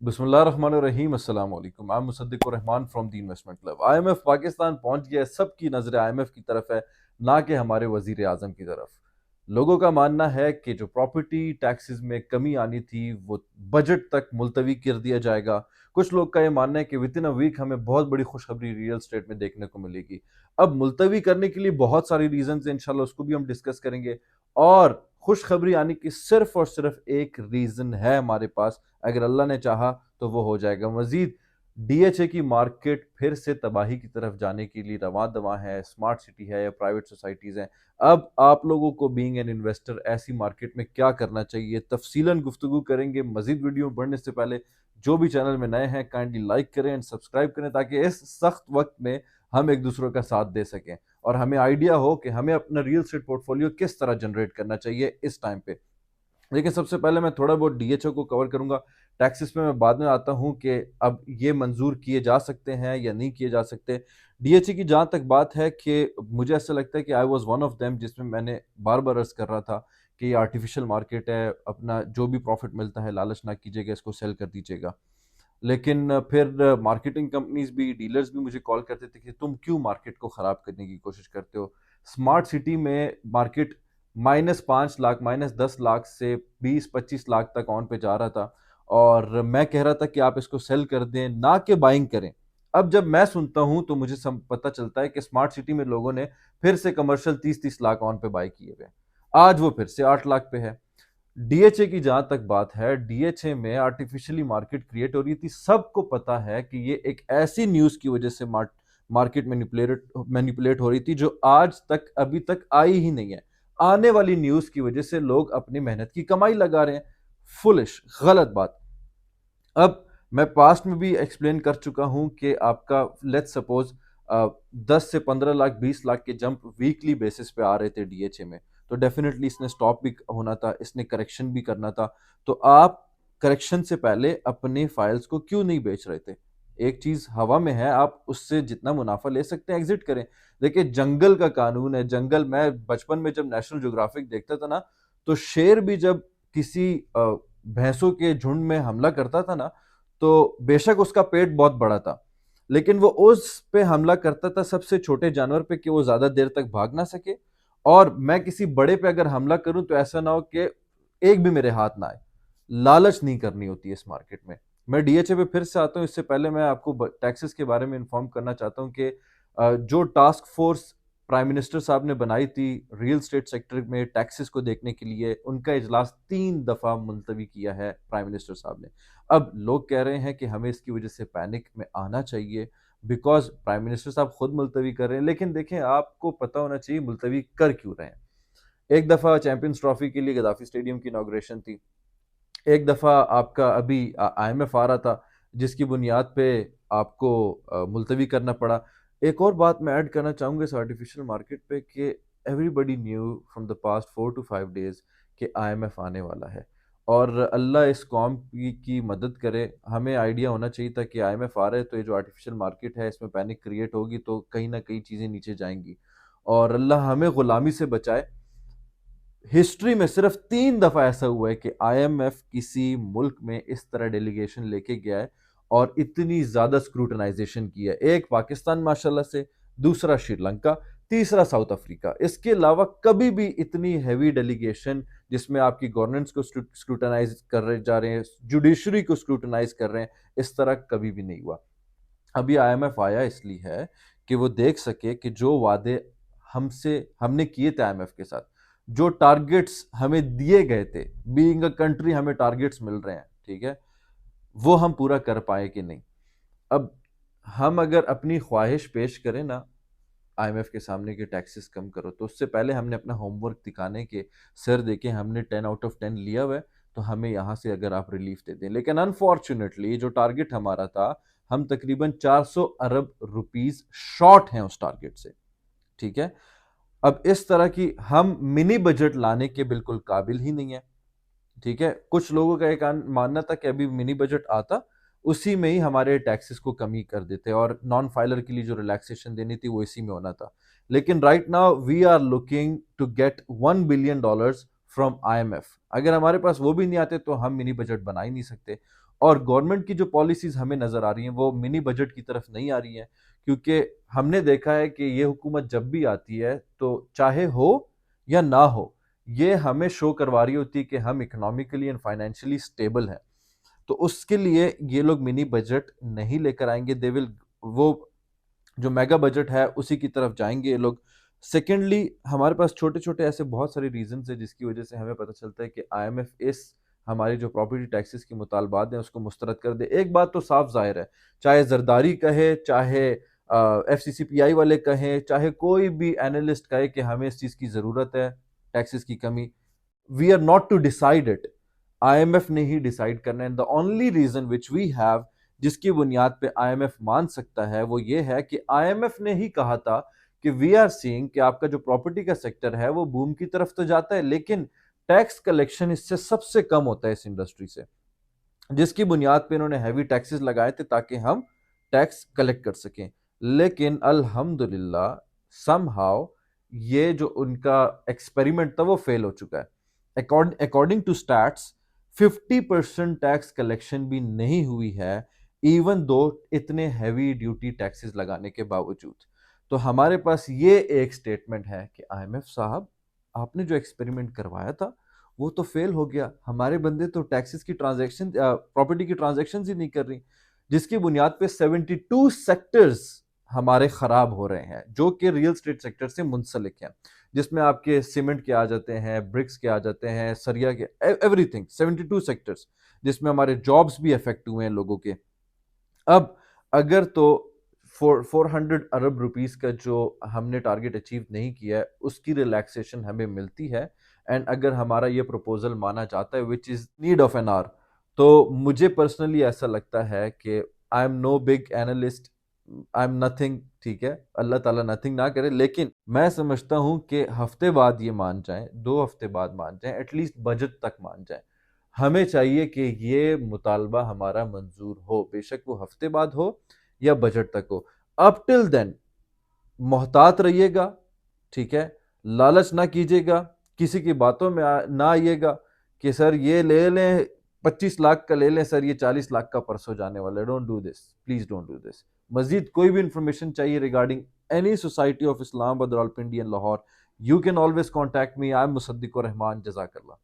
بسم اللہ الرحمن الرحیم السلام علیکم. I'm Musaddiq ur-Rehman from the investment club. I M F Pakistan پہنچ گیا ہے. سب کی نظر آئی ایم ایف کی طرف ہے, نہ کہ ہمارے وزیر اعظم کی طرف. لوگوں کا ماننا ہے کہ جو پراپرٹی ٹیکسز میں کمی آنی تھی وہ بجٹ تک ملتوی کر دیا جائے گا. کچھ لوگ کا یہ ماننا ہے کہ ود ان اے ویک ہمیں بہت بڑی خوشخبری ریئل اسٹیٹ میں دیکھنے کو ملے گی. اب ملتوی کرنے کے لیے بہت ساری ریزنز ہیں, انشاءاللہ اس کو بھی ہم ڈسکس کریں گے. اور خوشخبری آنے کی صرف اور صرف ایک ریزن ہے ہمارے پاس, اگر اللہ نے چاہا تو وہ ہو جائے گا. مزید ڈی ایچ اے کی مارکیٹ پھر سے تباہی کی طرف جانے کے لیے رواں دواں ہے. اسمارٹ سٹی ہے یا پرائیویٹ سوسائٹیز ہیں. اب آپ لوگوں کو بینگ این انویسٹر ایسی مارکیٹ میں کیا کرنا چاہیے, تفصیلاً گفتگو کریں گے. مزید ویڈیو بڑھنے سے پہلے جو بھی چینل میں نئے ہیں کائنڈلی لائک کریں اینڈ سبسکرائب کریں, تاکہ اس سخت وقت میں ہم ایک دوسروں کا ساتھ دے سکیں اور ہمیں آئیڈیا ہو کہ ہمیں اپنا ریل اسٹیٹ پورٹ فولیو کس طرح جنریٹ کرنا چاہیے اس ٹائم پہ. لیکن سب سے پہلے میں تھوڑا بہت ڈی ایچ او کو کور کروں گا. ٹیکسز پہ میں بعد میں آتا ہوں کہ اب یہ منظور کیے جا سکتے ہیں یا نہیں کیے جا سکتے. ڈی ایچ اے کی جہاں تک بات ہے کہ مجھے ایسا لگتا ہے کہ I was one of them جس میں بار بار عرض کر رہا تھا کہ یہ آرٹیفیشل مارکیٹ ہے, اپنا جو بھی پروفٹ ملتا ہے لالچ نہ کیجیے گا, اس کو سیل کر دیجیے گا. لیکن پھر مارکیٹنگ کمپنیز بھی, ڈیلرز بھی مجھے کال کرتے تھے کہ تم کیوں مارکیٹ کو خراب کرنے کی کوشش کرتے ہو. اسمارٹ سٹی میں مارکیٹ -5 لاکھ -10 لاکھ سے 20-25 لاکھ تک آن پہ جا رہا تھا, اور میں کہہ رہا تھا کہ آپ اس کو سیل کر دیں نہ کہ بائنگ کریں. اب جب میں سنتا ہوں تو مجھے پتہ چلتا ہے کہ اسمارٹ سٹی میں لوگوں نے پھر سے کمرشل 30-30 لاکھ آن پہ بائی کیے ہوئے. آج وہ پھر سے 8 لاکھ پہ ہے. ڈی ایچ اے کی جہاں تک بات ہے, ڈی ایچ اے میں آرٹیفیشلی مارکیٹ کریٹ ہو رہی تھی. سب کو پتا ہے کہ یہ ایک ایسی نیوز کی وجہ سے مارکیٹ مینیپولیٹ ہو رہی تھی جو آج تک ابھی تک آئی ہی نہیں ہے. آنے والی نیوز کی وجہ سے لوگ اپنی محنت کی کمائی لگا رہے ہیں. فلش, غلط بات. اب میں پاسٹ میں بھی ایکسپلین کر چکا ہوں کہ آپ کا لیٹ سپوز 10 سے 15 لاکھ 20 لاکھ کے جمپ ویکلی بیسس پہ آ رہے تھے ڈی ایچ اے میں, تو ڈیفینیٹلی اس نے سٹاپ بھی ہونا تھا, اس نے کریکشن بھی کرنا تھا. تو آپ کریکشن سے پہلے اپنے فائلز کو کیوں نہیں بیچ رہے تھے؟ ایک چیز ہوا میں ہے, آپ اس سے جتنا منافع لے سکتے ہیں ایگزٹ کریں. دیکھیں جنگل کا قانون ہے. جنگل, میں بچپن میں جب نیشنل جغرافک دیکھتا تھا نا, تو شیر بھی جب کسی بھینسوں کے جھنڈ میں حملہ کرتا تھا نا, تو بے شک اس کا پیٹ بہت بڑا تھا, لیکن وہ اس پہ حملہ کرتا تھا سب سے چھوٹے جانور پہ کہ وہ زیادہ دیر تک بھاگ نہ سکے. اور میں کسی بڑے پہ اگر حملہ کروں تو ایسا نہ ہو کہ ایک بھی میرے ہاتھ نہ آئے. لالچ نہیں کرنی ہوتی ہے اس مارکیٹ میں. میں ڈی ایچ اے پہ پھر سے آتا ہوں. اس سے پہلے میں آپ کو ٹیکسز کے بارے میں انفارم کرنا چاہتا ہوں کہ جو ٹاسک فورس پرائم منسٹر صاحب نے بنائی تھی ریل اسٹیٹ سیکٹر میں ٹیکسز کو دیکھنے کے لیے, ان کا اجلاس 3 دفعہ ملتوی کیا ہے پرائم منسٹر صاحب نے. اب لوگ کہہ رہے ہیں کہ ہمیں اس کی وجہ سے پینک میں آنا چاہیے بیکاز پرائم منسٹر صاحب خود ملتوی کر رہے ہیں. لیکن دیکھیں, آپ کو پتہ ہونا چاہیے ملتوی کر کیوں رہے ہیں. ایک دفعہ چیمپئنز ٹرافی کے لیے غدافی اسٹیڈیم کی انوگریشن تھی. ایک دفعہ آپ کا ابھی آئی ایم ایف آ رہا تھا جس کی بنیاد پہ آپ کو ملتوی کرنا پڑا. ایک اور بات میں ایڈ کرنا چاہوں گا اس آرٹیفیشل مارکیٹ پہ کہ everybody knew from the past 4 to 5 days کہ آئی ایم ایف آنے والا ہے, اور اللہ اس قوم کی مدد کرے. ہمیں آئیڈیا ہونا چاہیے تھا کہ آئی ایم ایف آ رہا ہے تو یہ جو آرٹیفیشل مارکیٹ ہے اس میں پینک کریٹ ہوگی تو کہیں نہ کہیں چیزیں نیچے جائیں گی, اور اللہ ہمیں غلامی سے بچائے. ہسٹری میں صرف 3 دفعہ ایسا ہوا ہے کہ آئی ایم ایف کسی ملک میں اس طرح ڈیلیگیشن لے کے گیا ہے اور اتنی زیادہ سکروٹنائزیشن کی ہے. ایک پاکستان ماشاءاللہ سے, دوسرا شری لنکا, تیسرا ساؤتھ افریقہ. اس کے علاوہ کبھی بھی اتنی ہیوی ڈیلیگیشن جس میں آپ کی گورننس کو سکروٹنائز کر رہے جا رہے ہیں, جوڈیشری کو سکروٹنائز کر رہے ہیں, اس طرح کبھی بھی نہیں ہوا. ابھی آئی ایم ایف آیا اس لیے ہے کہ وہ دیکھ سکے کہ جو وعدے ہم نے کیے تھے آئی ایم ایف کے ساتھ, جو ٹارگٹس ہمیں دیے گئے تھے, بینگ اے کنٹری ہمیں ٹارگٹس مل رہے ہیں, ٹھیک ہے, وہ ہم پورا کر پائے کہ نہیں. اب ہم اگر اپنی خواہش پیش کریں نا آئی ایم ایف کے سامنے کہ ٹیکسز کم کرو, تو اس سے پہلے ہم نے اپنا ہوم ورک دکھانے کے سر دیکھیں ہم نے 10 out of 10 لیا ہوا ہے, تو ہمیں یہاں سے اگر آپ ریلیف دے دیں. لیکن انفارچونیٹلی جو ٹارگٹ ہمارا تھا, ہم تقریباً 400 ارب روپیز شارٹ ہیں اس ٹارگٹ سے, ٹھیک ہے. اب اس طرح کی ہم منی بجٹ لانے کے بالکل قابل ہی نہیں ہیں, ٹھیک ہے. کچھ لوگوں کا ایک ماننا تھا کہ ابھی منی بجٹ آتا اسی میں ہی ہمارے ٹیکسز کو کمی کر دیتے, اور نان فائلر کے لیے جو ریلیکسیشن دینی تھی وہ اسی میں ہونا تھا. لیکن right now we are looking to get $1 billion from IMF. اگر ہمارے پاس وہ بھی نہیں آتے تو ہم منی بجٹ بنا ہی نہیں سکتے. اور گورنمنٹ کی جو پالیسیز ہمیں نظر آ رہی ہیں وہ منی بجٹ کی طرف نہیں آ رہی ہیں, کیونکہ ہم نے دیکھا ہے کہ یہ حکومت جب بھی آتی ہے تو چاہے ہو یا نہ ہو, یہ ہمیں شو کروا رہی ہوتی ہے کہ ہم اکنامکلی اینڈ فائنینشلی اسٹیبل ہیں. تو اس کے لیے یہ لوگ منی بجٹ نہیں لے کر آئیں گے. دے ول, وہ جو میگا بجٹ ہے اسی کی طرف جائیں گے یہ لوگ. سیکنڈلی, ہمارے پاس چھوٹے چھوٹے ایسے بہت سارے ریزنز ہیں جس کی وجہ سے ہمیں پتہ چلتا ہے کہ IMF اس ہمارے جو پراپرٹی ٹیکسز کی مطالبات ہیں اس کو مسترد کر دے. ایک بات تو صاف ظاہر ہے, چاہے زرداری کہے, چاہے FCCPI والے کہیں, چاہے کوئی بھی اینالسٹ کہے کہ ہمیں اس چیز کی ضرورت ہے, ٹیکسز کی کمی, we are not to decide it. IMF نے ہی ڈیسائیڈ کرنا ہے. The only reason which we have, جس کی بنیاد پہ IMF مان سکتا ہے, وہ یہ ہے کہ IMF نے ہی کہا تھا کہ وی آر سینگ کہ آپ کا جو پراپرٹی کا سیکٹر ہے وہ بوم کی طرف تو جاتا ہے, لیکن ٹیکس کلیکشن اس سے سب سے کم ہوتا ہے اس انڈسٹری سے, جس کی بنیاد پہ انہوں نے ہیوی ٹیکسز لگائے تھے تاکہ ہم ٹیکس کلیکٹ کر سکیں. لیکن الحمدللہ سم ہاؤ یہ جو ان کا ایکسپیریمنٹ تھا وہ فیل ہو چکا ہے. According to stats 50% tax collection بھی نہیں ہوئی ہے, ایون دو اتنے ہیوی ڈیوٹی ٹیکسز لگانے کے باوجود. تو ہمارے پاس یہ ایک سٹیٹمنٹ ہے کہ IMF صاحب, آپ نے جو ایکسپیریمنٹ کروایا تھا وہ تو فیل ہو گیا, ہمارے بندے تو ٹیکسز کی ٹرانزیکشن, پراپرٹی کی ٹرانزیکشنز ہی نہیں کر رہی, جس کی بنیاد پہ 72 سیکٹرز ہمارے خراب ہو رہے ہیں جو کہ ریئل اسٹیٹ سیکٹر سے منسلک ہیں, جس میں آپ کے سیمنٹ کے آ جاتے ہیں, برکس کے آ جاتے ہیں, سریا کے, ایوری تھنگ. 72 سیکٹرز جس میں ہمارے جابس بھی افیکٹ ہوئے ہیں لوگوں کے. اب اگر تو 400 ارب روپیز کا جو ہم نے ٹارگٹ اچیو نہیں کیا ہے اس کی ریلیکسیشن ہمیں ملتی ہے, اینڈ اگر ہمارا یہ پروپوزل مانا جاتا ہے which is need of N R, تو مجھے پرسنلی ایسا لگتا ہے کہ I am no big analyst, I am nothing, ٹھیک ہے, اللہ تعالیٰ نتھنگ نہ کرے, لیکن میں سمجھتا ہوں کہ ہفتے بعد یہ مان جائیں, 2 ہفتے بعد مان جائیں, ایٹ لیسٹ بجٹ تک مان جائیں. ہمیں چاہیے کہ یہ مطالبہ ہمارا منظور ہو, بے شک وہ ہفتے بعد ہو یا بجٹ تک ہو. اپ ٹل دین محتاط رہیے گا, ٹھیک ہے, لالچ نہ کیجیے گا, کسی کی باتوں میں نہ آئیے گا کہ سر یہ لے لیں 25 لاکھ کا لے لیں, سر یہ 40 لاکھ کا پرسوں جانے والا ہے. Don't do this, please don't do this. مزید کوئی بھی انفارمیشن چاہیے regarding any society of Islam, Badr al-Pindi and Lahore, you can always contact me. I'm Musaddiq Rahman. Jazakallah.